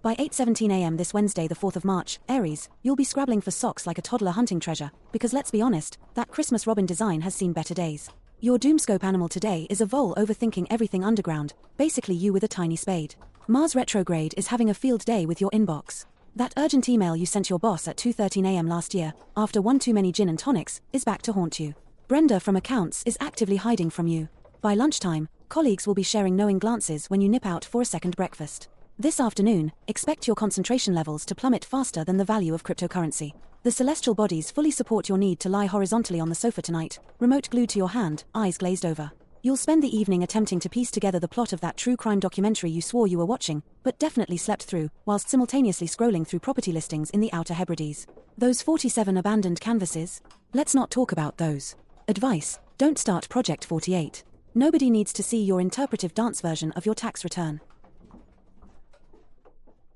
By 8:17 a.m. this Wednesday the 4th of March, Aries, you'll be scrabbling for socks like a toddler hunting treasure, because let's be honest, that Christmas robin design has seen better days. Your doomscope animal today is a vole overthinking everything underground, basically you with a tiny spade. Mars retrograde is having a field day with your inbox. That urgent email you sent your boss at 2:13 a.m. last year, after one too many gin and tonics, is back to haunt you. Brenda from accounts is actively hiding from you. By lunchtime, colleagues will be sharing knowing glances when you nip out for a second breakfast. This afternoon, expect your concentration levels to plummet faster than the value of cryptocurrency. The celestial bodies fully support your need to lie horizontally on the sofa tonight, remote glued to your hand, eyes glazed over. You'll spend the evening attempting to piece together the plot of that true crime documentary you swore you were watching, but definitely slept through, whilst simultaneously scrolling through property listings in the Outer Hebrides. Those 47 abandoned canvases? Let's not talk about those. Advice: don't start Project 48. Nobody needs to see your interpretive dance version of your tax return.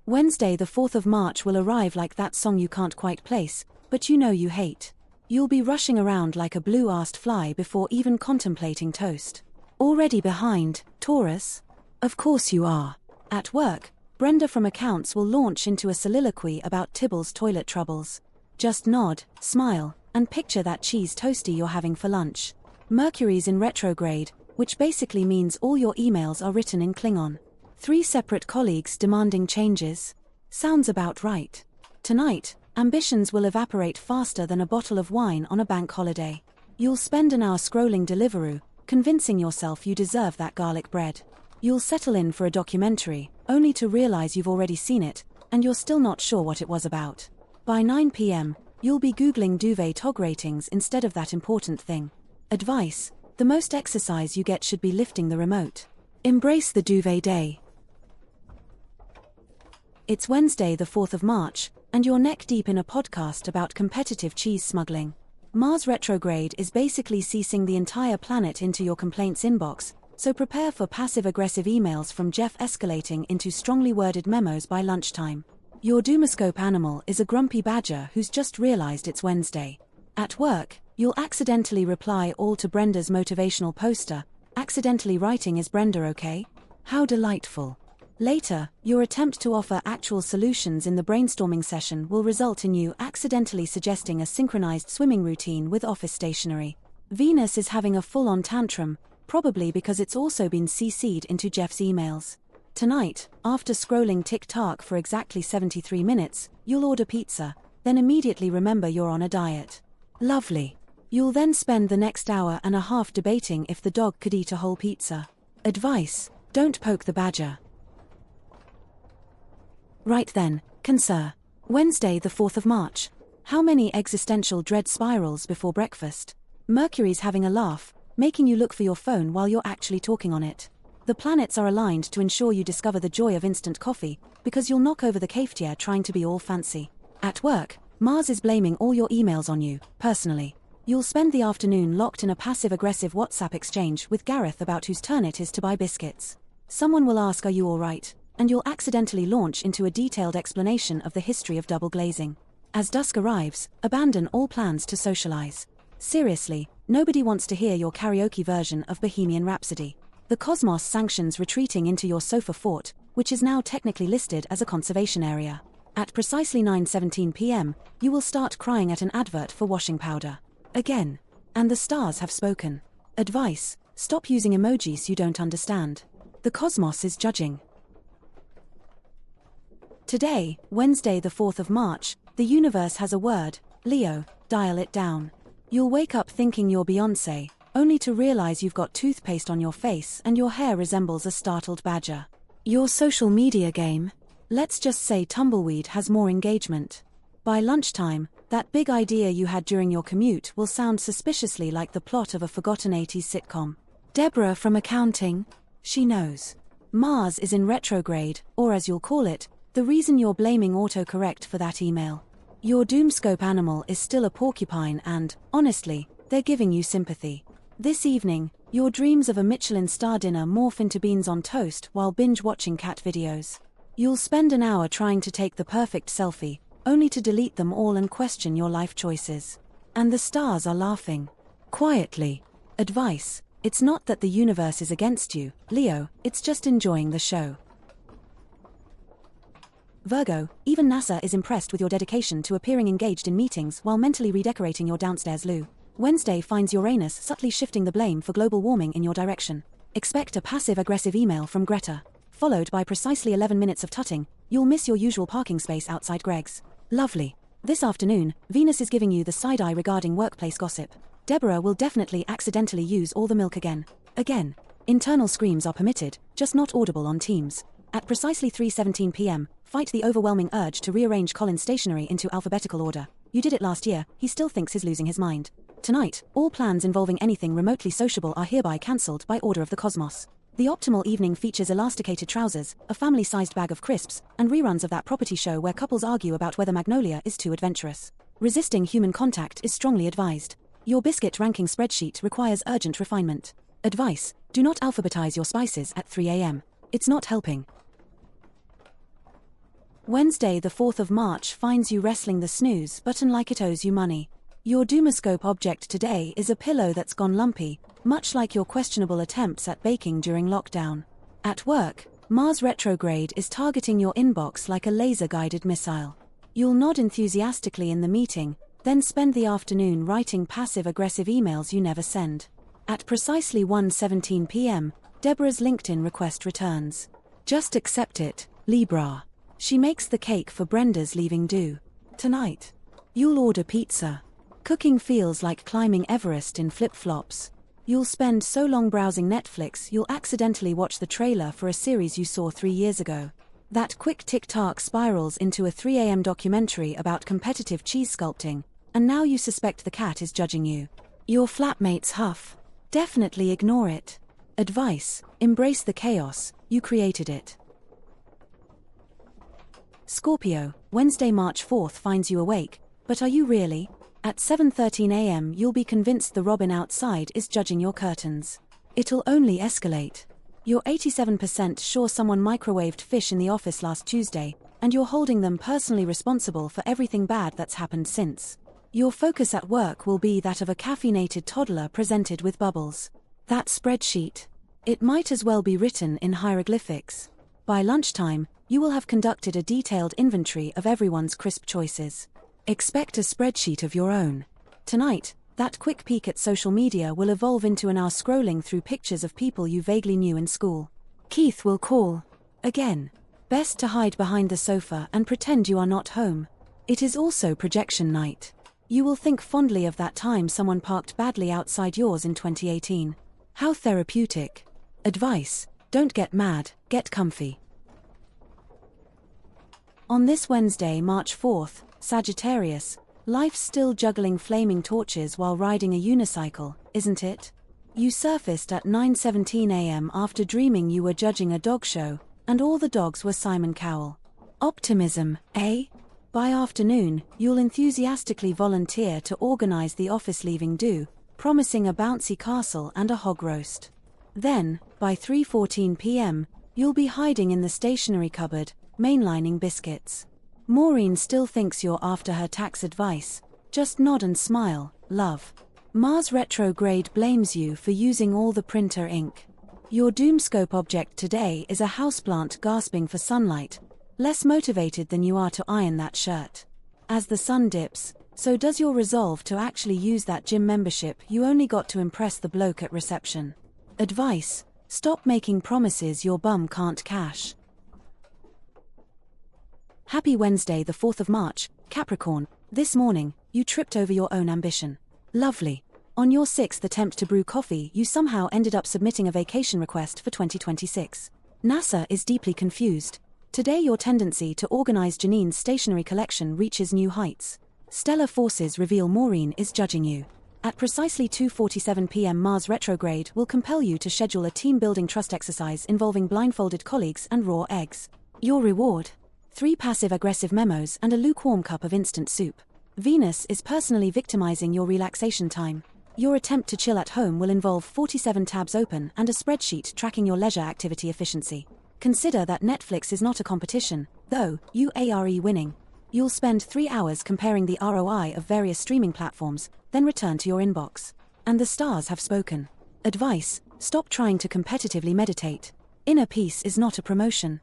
Wednesday the 4th of March will arrive like that song you can't quite place, but you know you hate. You'll be rushing around like a blue-assed fly before even contemplating toast. Already behind, Taurus? Of course you are. At work, Brenda from accounts will launch into a soliloquy about Tibble's toilet troubles. Just nod, smile, and picture that cheese toastie you're having for lunch. Mercury's in retrograde, which basically means all your emails are written in Klingon. 3 separate colleagues demanding changes? Sounds about right. Tonight, ambitions will evaporate faster than a bottle of wine on a bank holiday. You'll spend an hour scrolling Deliveroo, convincing yourself you deserve that garlic bread. You'll settle in for a documentary, only to realize you've already seen it, and you're still not sure what it was about. By 9 p.m., you'll be Googling duvet tog ratings instead of that important thing. Advice: the most exercise you get should be lifting the remote. Embrace the duvet day. It's Wednesday the 4th of March, and you're neck deep in a podcast about competitive cheese smuggling. Mars retrograde is basically ceasing the entire planet into your complaints inbox, so prepare for passive-aggressive emails from Jeff escalating into strongly worded memos by lunchtime. Your Doomoscope animal is a grumpy badger who's just realized it's Wednesday. At work, you'll accidentally reply all to Brenda's motivational poster, accidentally writing "Is Brenda okay?" How delightful. Later, your attempt to offer actual solutions in the brainstorming session will result in you accidentally suggesting a synchronized swimming routine with office stationery. Venus is having a full-on tantrum, probably because it's also been CC'd into Jeff's emails. Tonight, after scrolling TikTok for exactly 73 minutes, you'll order pizza, then immediately remember you're on a diet. Lovely. You'll then spend the next hour and a half debating if the dog could eat a whole pizza. Advice: don't poke the badger. Right then, Cancer. Wednesday the 4th of March. How many existential dread spirals before breakfast? Mercury's having a laugh, making you look for your phone while you're actually talking on it. The planets are aligned to ensure you discover the joy of instant coffee, because you'll knock over the cafetiere trying to be all fancy. At work, Mars is blaming all your emails on you, personally. You'll spend the afternoon locked in a passive-aggressive WhatsApp exchange with Gareth about whose turn it is to buy biscuits. Someone will ask, "Are you all right?" and you'll accidentally launch into a detailed explanation of the history of double glazing. As dusk arrives, abandon all plans to socialize. Seriously, nobody wants to hear your karaoke version of Bohemian Rhapsody. The cosmos sanctions retreating into your sofa fort, which is now technically listed as a conservation area. At precisely 9:17 p.m., you will start crying at an advert for washing powder. Again. And the stars have spoken. Advice: stop using emojis you don't understand. The cosmos is judging. Today, Wednesday the 4th of March, the universe has a word: Leo, dial it down. You'll wake up thinking you're Beyoncé, only to realize you've got toothpaste on your face and your hair resembles a startled badger. Your social media game? Let's just say tumbleweed has more engagement. By lunchtime, that big idea you had during your commute will sound suspiciously like the plot of a forgotten 80s sitcom. Deborah from accounting? She knows. Mars is in retrograde, or as you'll call it, the reason you're blaming autocorrect for that email. Your Doomscope animal is still a porcupine and, honestly, they're giving you sympathy. This evening, your dreams of a Michelin star dinner morph into beans on toast while binge-watching cat videos. You'll spend an hour trying to take the perfect selfie, only to delete them all and question your life choices. And the stars are laughing. Quietly. Advice: it's not that the universe is against you, Leo, it's just enjoying the show. Virgo, even NASA is impressed with your dedication to appearing engaged in meetings while mentally redecorating your downstairs loo. Wednesday finds Uranus subtly shifting the blame for global warming in your direction. Expect a passive-aggressive email from Greta. Followed by precisely 11 minutes of tutting, you'll miss your usual parking space outside Greg's. Lovely. This afternoon, Venus is giving you the side-eye regarding workplace gossip. Deborah will definitely accidentally use all the milk again. Again. Internal screams are permitted, just not audible on Teams. At precisely 3:17 p.m., fight the overwhelming urge to rearrange Colin's stationery into alphabetical order. You did it last year, he still thinks he's losing his mind. Tonight, all plans involving anything remotely sociable are hereby cancelled by order of the cosmos. The optimal evening features elasticated trousers, a family-sized bag of crisps, and reruns of that property show where couples argue about whether Magnolia is too adventurous. Resisting human contact is strongly advised. Your biscuit ranking spreadsheet requires urgent refinement. Advice: do not alphabetize your spices at 3 a.m. It's not helping. Wednesday the 4th of March finds you wrestling the snooze button like it owes you money. Your Doomoscope object today is a pillow that's gone lumpy, much like your questionable attempts at baking during lockdown. At work, Mars retrograde is targeting your inbox like a laser-guided missile. You'll nod enthusiastically in the meeting, then spend the afternoon writing passive-aggressive emails you never send. At precisely 1:17 p.m., Deborah's LinkedIn request returns. Just accept it, Libra. She makes the cake for Brenda's leaving do. Tonight, you'll order pizza. Cooking feels like climbing Everest in flip-flops. You'll spend so long browsing Netflix you'll accidentally watch the trailer for a series you saw 3 years ago. That quick tick-tock spirals into a 3 a.m. documentary about competitive cheese sculpting, and now you suspect the cat is judging you. Your flatmates huff. Definitely ignore it. Advice: embrace the chaos, you created it. Scorpio, Wednesday March 4th finds you awake, but are you really? At 7:13 a.m. you'll be convinced the robin outside is judging your curtains. It'll only escalate. You're 87% sure someone microwaved fish in the office last Tuesday, and you're holding them personally responsible for everything bad that's happened since. Your focus at work will be that of a caffeinated toddler presented with bubbles. That spreadsheet. It might as well be written in hieroglyphics. By lunchtime, you will have conducted a detailed inventory of everyone's crisp choices. Expect a spreadsheet of your own. Tonight, that quick peek at social media will evolve into an hour scrolling through pictures of people you vaguely knew in school. Keith will call. Again. Best to hide behind the sofa and pretend you are not home. It is also projection night. You will think fondly of that time someone parked badly outside yours in 2018. How therapeutic. Advice: don't get mad, get comfy. On this Wednesday, March 4th, Sagittarius, life's still juggling flaming torches while riding a unicycle, isn't it? You surfaced at 9:17 a.m. after dreaming you were judging a dog show, and all the dogs were Simon Cowell. Optimism, eh? By afternoon, you'll enthusiastically volunteer to organize the office leaving do, promising a bouncy castle and a hog roast. Then, by 3:14 p.m., you'll be hiding in the stationery cupboard, mainlining biscuits. Maureen still thinks you're after her tax advice. Just nod and smile, love. Mars retrograde blames you for using all the printer ink. Your Doomscope object today is a houseplant gasping for sunlight, less motivated than you are to iron that shirt. As the sun dips, so does your resolve to actually use that gym membership you only got to impress the bloke at reception. Advice: stop making promises your bum can't cash. Happy Wednesday the 4th of March, Capricorn. This morning, you tripped over your own ambition. Lovely. On your 6th attempt to brew coffee, you somehow ended up submitting a vacation request for 2026. NASA is deeply confused. Today your tendency to organize Janine's stationery collection reaches new heights. Stellar forces reveal Maureen is judging you. At precisely 2:47 p.m. Mars retrograde will compel you to schedule a team-building trust exercise involving blindfolded colleagues and raw eggs. Your reward: 3 passive-aggressive memos and a lukewarm cup of instant soup. Venus is personally victimizing your relaxation time. Your attempt to chill at home will involve 47 tabs open and a spreadsheet tracking your leisure activity efficiency. Consider that Netflix is not a competition, though you are winning. You'll spend 3 hours comparing the ROI of various streaming platforms, then return to your inbox. And the stars have spoken. Advice: stop trying to competitively meditate. Inner peace is not a promotion.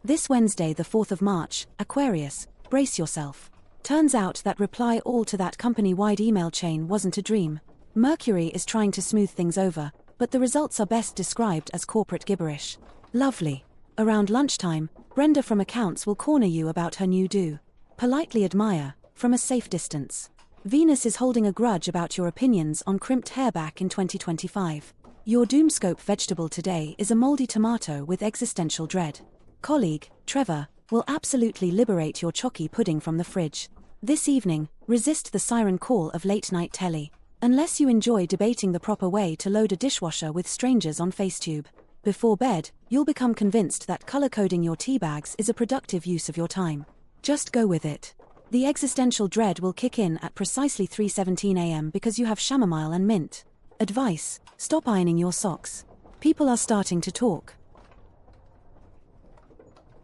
This Wednesday, the 4th of March, Aquarius, brace yourself. Turns out that reply all to that company-wide email chain wasn't a dream. Mercury is trying to smooth things over, but the results are best described as corporate gibberish. Lovely. Around lunchtime, Brenda from accounts will corner you about her new do. Politely admire, from a safe distance. Venus is holding a grudge about your opinions on crimped hair back in 2025. Your Doomscope vegetable today is a moldy tomato with existential dread. Colleague, Trevor, will absolutely liberate your chalky pudding from the fridge. This evening, resist the siren call of late-night telly. Unless you enjoy debating the proper way to load a dishwasher with strangers on Facetube. Before bed, you'll become convinced that color-coding your tea bags is a productive use of your time. Just go with it. The existential dread will kick in at precisely 3:17 a.m. because you have chamomile and mint. Advice: stop ironing your socks. People are starting to talk.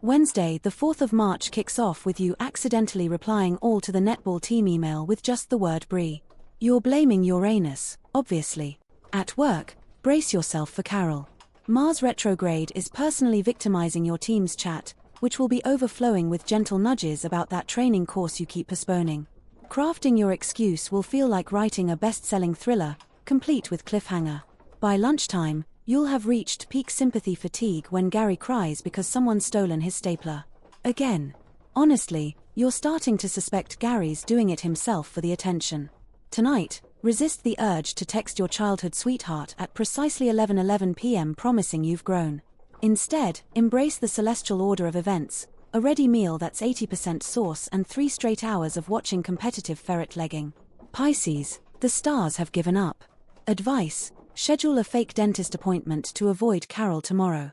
Wednesday, the 4th of March kicks off with you accidentally replying all to the netball team email with just the word brie. You're blaming Uranus, obviously. At work, brace yourself for Carol. Mars retrograde is personally victimizing your team's chat, which will be overflowing with gentle nudges about that training course you keep postponing. Crafting your excuse will feel like writing a best-selling thriller, complete with cliffhanger. By lunchtime, you'll have reached peak sympathy fatigue when Gary cries because someone's stolen his stapler. Again. Honestly, you're starting to suspect Gary's doing it himself for the attention. Tonight, resist the urge to text your childhood sweetheart at precisely 11:11 p.m. promising you've grown. Instead, embrace the celestial order of events, a ready meal that's 80% sauce and 3 straight hours of watching competitive ferret legging. Pisces, the stars have given up. Advice: schedule a fake dentist appointment to avoid Carol tomorrow.